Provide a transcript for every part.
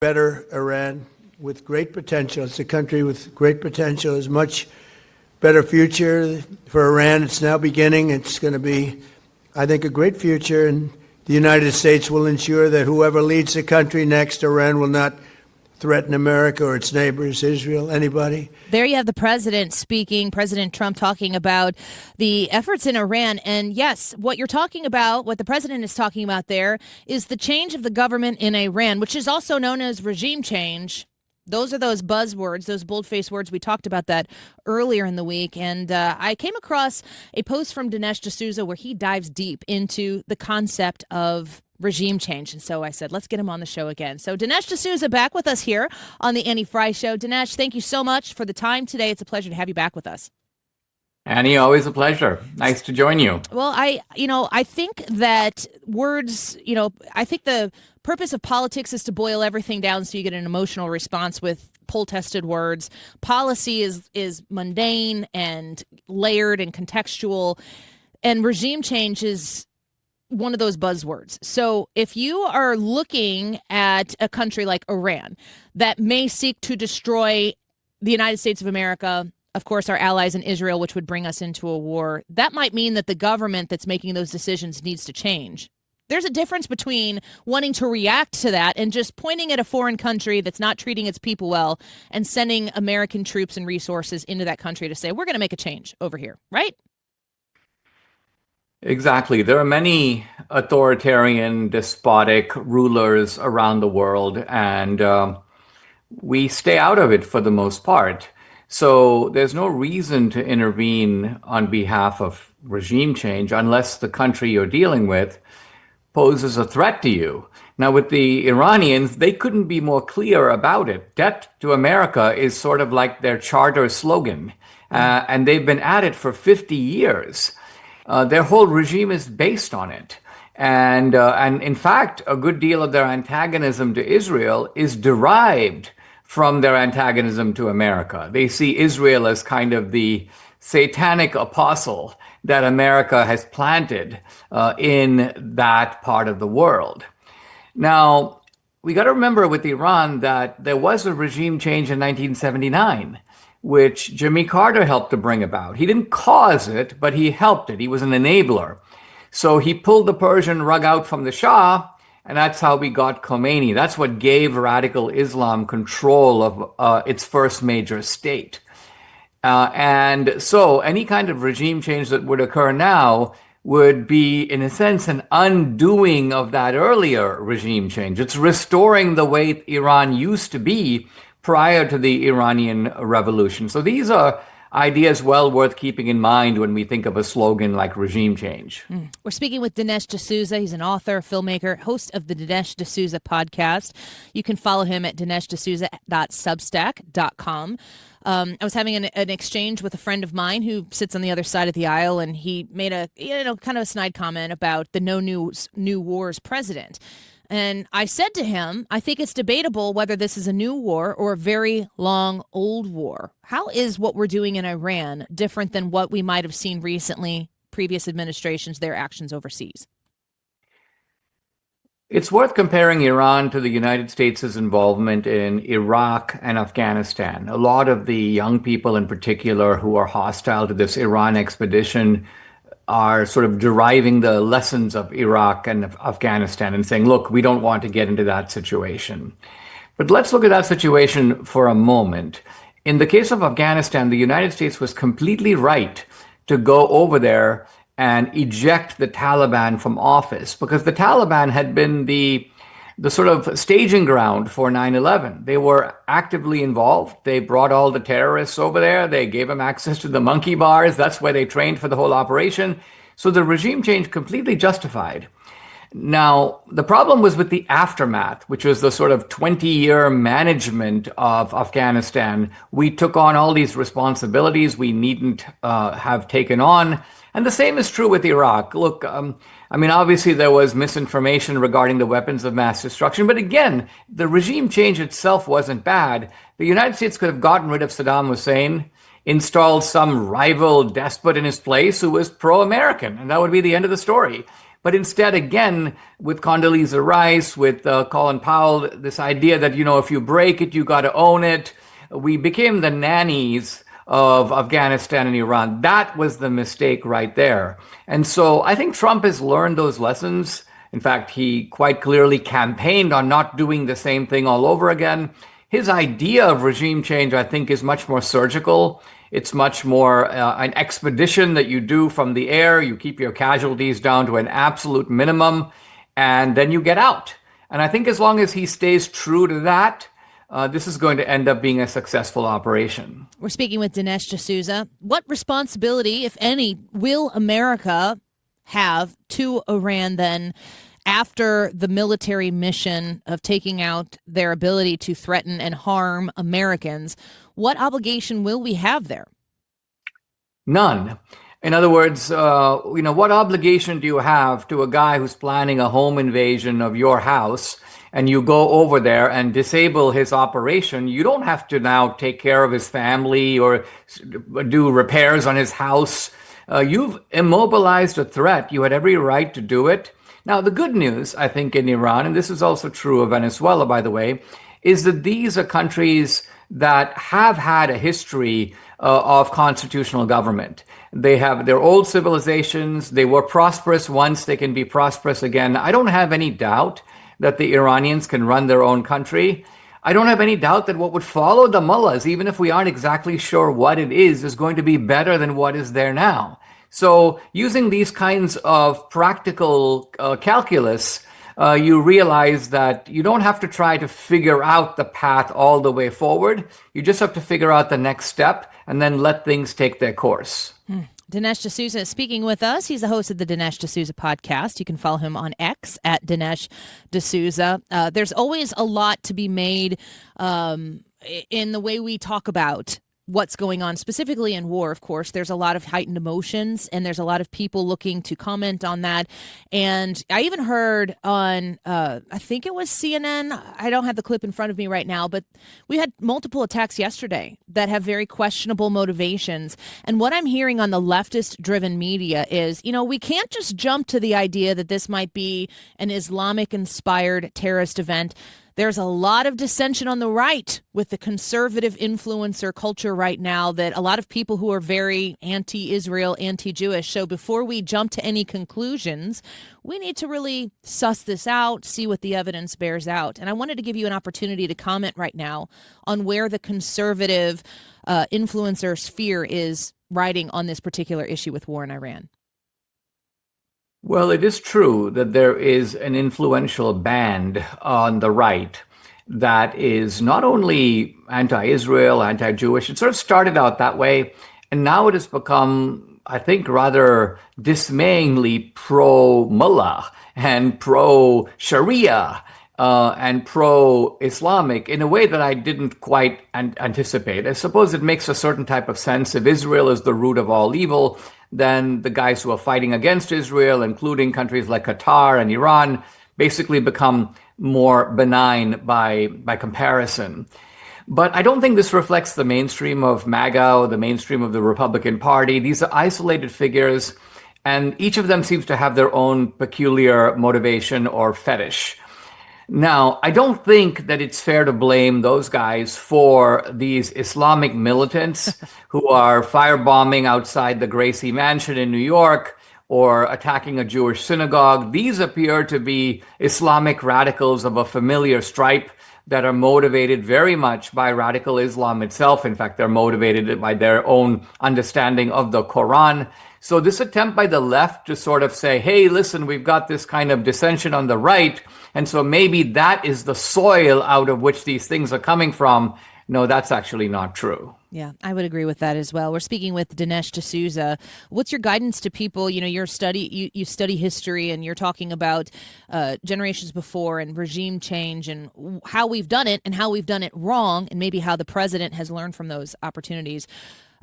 better Iran with great potential. It's a country with great potential. There's much better future for Iran. It's now beginning. It's going to be, I think, a great future. And the United States will ensure that whoever leads the country next, Iran will not threaten America or its neighbors, Israel, anybody. There you have the president speaking, President Trump talking about the efforts in Iran. And yes, what you're talking about, what the president is talking about there is the change of the government in Iran, which is also known as regime change. Those are those buzzwords, those bold-faced words. We talked about that earlier in the week. And I came across a post from Dinesh D'Souza where he dives deep into the concept of regime change. And so I said, let's get him on the show again. So Dinesh D'Souza back with us here on the Annie Frey Show. Dinesh, thank you so much for the time today. It's a pleasure to have you back with us. Annie, always a pleasure. Nice to join you. Well, I think that words, I think the purpose of politics is to boil everything down so you get an emotional response with poll-tested words. Policy is mundane and layered and contextual, and regime change is one of those buzzwords. So if you are looking at a country like Iran that may seek to destroy the United States of America, of course, our allies in Israel, which would bring us into a war, that might mean that the government that's making those decisions needs to change. There's a difference between wanting to react to that and just pointing at a foreign country that's not treating its people well and sending American troops and resources into that country to say, we're going to make a change over here, right? Exactly. There are many authoritarian, despotic rulers around the world, and we stay out of it for the most part. So there's no reason to intervene on behalf of regime change unless the country you're dealing with poses a threat to you. Now, with the Iranians, they couldn't be more clear about it. Debt to America is sort of like their charter slogan, and they've been at it for 50 years. Their whole regime is based on it. And in fact, a good deal of their antagonism to Israel is derived from their antagonism to America. They see Israel as kind of the satanic apostle that America has planted in that part of the world. Now, we got to remember with Iran that there was a regime change in 1979, which Jimmy Carter helped to bring about. He didn't cause it, but he helped it. He was an enabler. So he pulled the Persian rug out from the Shah, and that's how we got Khomeini. That's what gave radical Islam control of its first major state. And so any kind of regime change that would occur now would be, in a sense, an undoing of that earlier regime change. It's restoring the way Iran used to be prior to the Iranian Revolution. So these are ideas well worth keeping in mind when we think of a slogan like regime change. We're speaking with Dinesh D'Souza. He's an author, filmmaker, host of the Dinesh D'Souza podcast. You can follow him at dineshdd'souza.substack.com. I was having an exchange with a friend of mine who sits on the other side of the aisle, and he made a kind of a snide comment about the no new wars president. And I said to him, I think it's debatable whether this is a new war or a very long old war. How is what we're doing in Iran different than what we might have seen recently, previous administrations, their actions overseas? It's worth comparing Iran to the United States' involvement in Iraq and Afghanistan. A lot of the young people in particular who are hostile to this Iran expedition are sort of deriving the lessons of Iraq and Afghanistan and saying, look, we don't want to get into that situation. But let's look at that situation for a moment. In the case of Afghanistan, the United States was completely right to go over there and eject the Taliban from office, because the Taliban had been the sort of staging ground for 9/11. They were actively involved. They brought all the terrorists over there. They gave them access to the monkey bars. That's where they trained for the whole operation. So the regime change completely justified. Now, the problem was with the aftermath, which was the sort of 20-year management of Afghanistan. We took on all these responsibilities we needn't have taken on. And the same is true with Iraq. Look, obviously there was misinformation regarding the weapons of mass destruction. But again, the regime change itself wasn't bad. The United States could have gotten rid of Saddam Hussein, installed some rival despot in his place who was pro-American, and that would be the end of the story. But instead, again, with Condoleezza Rice, with Colin Powell, this idea that, if you break it, you got to own it. We became the nannies of Afghanistan and Iran. That was the mistake right there. And so I think Trump has learned those lessons. In fact, he quite clearly campaigned on not doing the same thing all over again. His idea of regime change, I think, is much more surgical. It's much more an expedition that you do from the air. You keep your casualties down to an absolute minimum, and then you get out. And I think as long as he stays true to that, this is going to end up being a successful operation. We're speaking with Dinesh D'Souza. What responsibility, if any, will America have to Iran then after the military mission of taking out their ability to threaten and harm Americans? What obligation will we have there? None. In other words, what obligation do you have to a guy who's planning a home invasion of your house, and you go over there and disable his operation? You don't have to now take care of his family or do repairs on his house. You've immobilized a threat. You had every right to do it. Now, the good news, I think, in Iran, and this is also true of Venezuela, by the way, is that these are countries that have had a history of constitutional government. They have their old civilizations. They were prosperous once. They can be prosperous again. I don't have any doubt that the Iranians can run their own country. I don't have any doubt that what would follow the mullahs, even if we aren't exactly sure what it is going to be better than what is there now. So using these kinds of practical calculus, you realize that you don't have to try to figure out the path all the way forward. You just have to figure out the next step and then let things take their course. Dinesh D'Souza is speaking with us. He's the host of the Dinesh D'Souza podcast. You can follow him on X at Dinesh D'Souza. There's always a lot to be made in the way we talk about what's going on, specifically in war. Of course, there's a lot of heightened emotions, and there's a lot of people looking to comment on that. And I even heard on, I think it was CNN. I don't have the clip in front of me right now, but we had multiple attacks yesterday that have very questionable motivations. And what I'm hearing on the leftist-driven media is, we can't just jump to the idea that this might be an Islamic-inspired terrorist event. There's a lot of dissension on the right with the conservative influencer culture right now, that a lot of people who are very anti-Israel, anti-Jewish. So before we jump to any conclusions, we need to really suss this out, see what the evidence bears out. And I wanted to give you an opportunity to comment right now on where the conservative influencer sphere is riding on this particular issue with war in Iran. Well, it is true that there is an influential band on the right that is not only anti-Israel, anti-Jewish. It sort of started out that way, and now it has become, I think, rather dismayingly pro-Mullah and pro-Sharia and pro-Islamic in a way that I didn't quite anticipate. I suppose it makes a certain type of sense. If Israel is the root of all evil, then the guys who are fighting against Israel, including countries like Qatar and Iran, basically become more benign by comparison. But I don't think this reflects the mainstream of MAGA or the mainstream of the Republican Party. These are isolated figures, and each of them seems to have their own peculiar motivation or fetish. Now, I don't think that it's fair to blame those guys for these Islamic militants who are firebombing outside the Gracie Mansion in New York or attacking a Jewish synagogue. These appear to be Islamic radicals of a familiar stripe that are motivated very much by radical Islam itself. In fact, they're motivated by their own understanding of the Quran. So this attempt by the left to sort of say, hey, listen, we've got this kind of dissension on the right, and so maybe that is the soil out of which these things are coming from. No, that's actually not true. Yeah, I would agree with that as well. We're speaking with Dinesh D'Souza. What's your guidance to people? You study history, and you're talking about generations before and regime change and how we've done it and how we've done it wrong, and maybe how the president has learned from those opportunities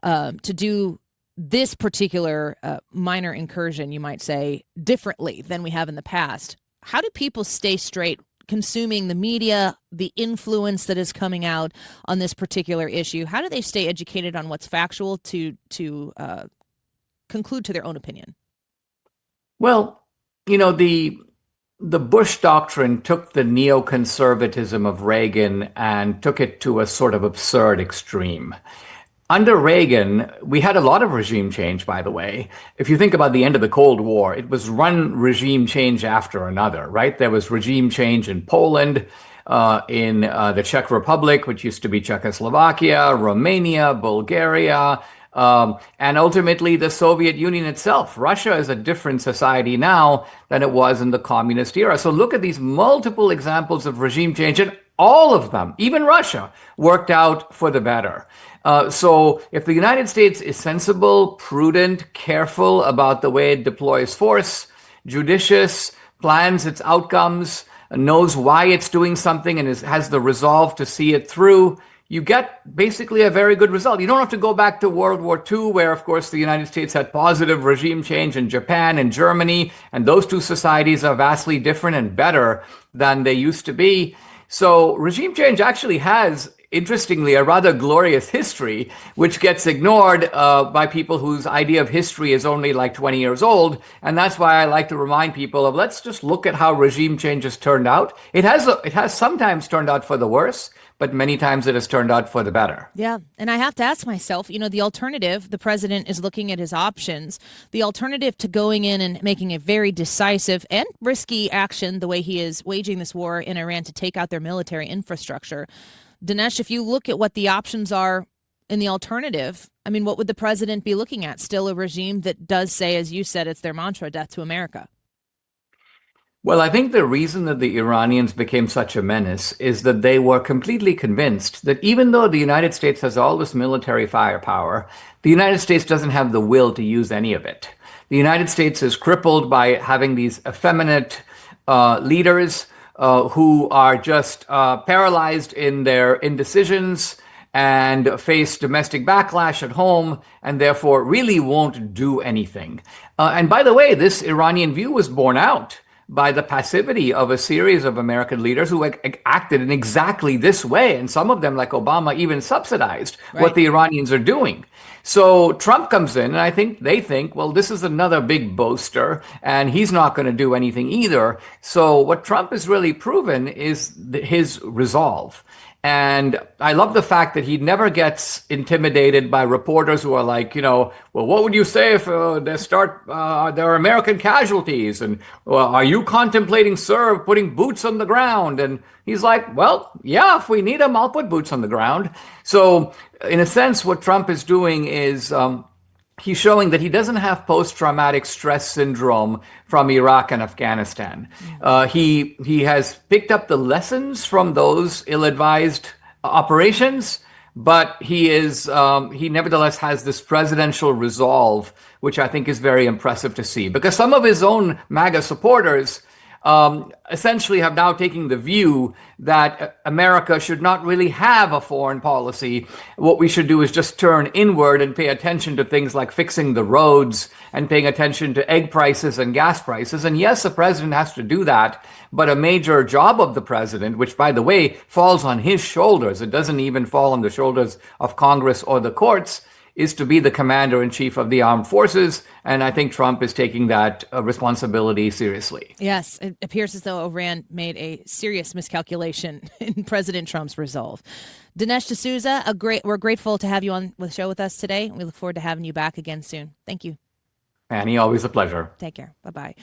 to do this particular minor incursion, you might say, differently than we have in the past. How do people stay straight consuming the media, the influence that is coming out on this particular issue? How do they stay educated on what's factual to conclude to their own opinion? Well, The Bush doctrine took the neoconservatism of Reagan and took it to a sort of absurd extreme. Under Reagan, we had a lot of regime change, by the way. If you think about the end of the Cold War, it was one regime change after another, right? There was regime change in Poland, in the Czech Republic, which used to be Czechoslovakia, Romania, Bulgaria, and ultimately the Soviet Union itself. Russia is a different society now than it was in the communist era. So look at these multiple examples of regime change, and all of them, even Russia, worked out for the better. So if the United States is sensible, prudent, careful about the way it deploys force, judicious, plans its outcomes, knows why it's doing something, and has the resolve to see it through, you get basically a very good result. You don't have to go back to World War II, where, of course, the United States had positive regime change in Japan and Germany, and those two societies are vastly different and better than they used to be. So regime change actually has, interestingly, a rather glorious history, which gets ignored by people whose idea of history is only like 20 years old. And that's why I like to remind people of, let's just look at how regime change has turned out. It has sometimes turned out for the worse, but many times it has turned out for the better. Yeah. And I have to ask myself, the alternative, the president is looking at his options. The alternative to going in and making a very decisive and risky action, the way he is waging this war in Iran to take out their military infrastructure. Dinesh, if you look at what the options are in the alternative, what would the president be looking at? Still a regime that does say, as you said, it's their mantra, death to America. Well, I think the reason that the Iranians became such a menace is that they were completely convinced that even though the United States has all this military firepower, the United States doesn't have the will to use any of it. The United States is crippled by having these effeminate leaders who are just paralyzed in their indecisions and face domestic backlash at home, and therefore really won't do anything. And by the way, this Iranian view was borne out by the passivity of a series of American leaders who acted in exactly this way. And some of them, like Obama, even subsidized what the Iranians are doing. So Trump comes in, and I think they think, well, this is another big boaster, and he's not going to do anything either. So what Trump has really proven is his resolve. And I love the fact that he never gets intimidated by reporters who are like, well, what would you say if there are American casualties? And well, are you contemplating, sir, putting boots on the ground? And he's like, well, yeah, if we need them, I'll put boots on the ground. So in a sense, what Trump is doing is he's showing that he doesn't have post-traumatic stress syndrome from Iraq and Afghanistan. He has picked up the lessons from those ill-advised operations, but he nevertheless has this presidential resolve, which I think is very impressive to see. Because some of his own MAGA supporters essentially have now taken the view that America should not really have a foreign policy. What we should do is just turn inward and pay attention to things like fixing the roads and paying attention to egg prices and gas prices. And yes, the president has to do that, but a major job of the president, which, by the way, falls on his shoulders, it doesn't even fall on the shoulders of Congress or the courts, is to be the commander-in-chief of the armed forces. And I think Trump is taking that responsibility seriously. Yes, it appears as though Iran made a serious miscalculation in President Trump's resolve. Dinesh D'Souza, we're grateful to have you on the show with us today. We look forward to having you back again soon. Thank you. Annie, always a pleasure. Take care. Bye-bye.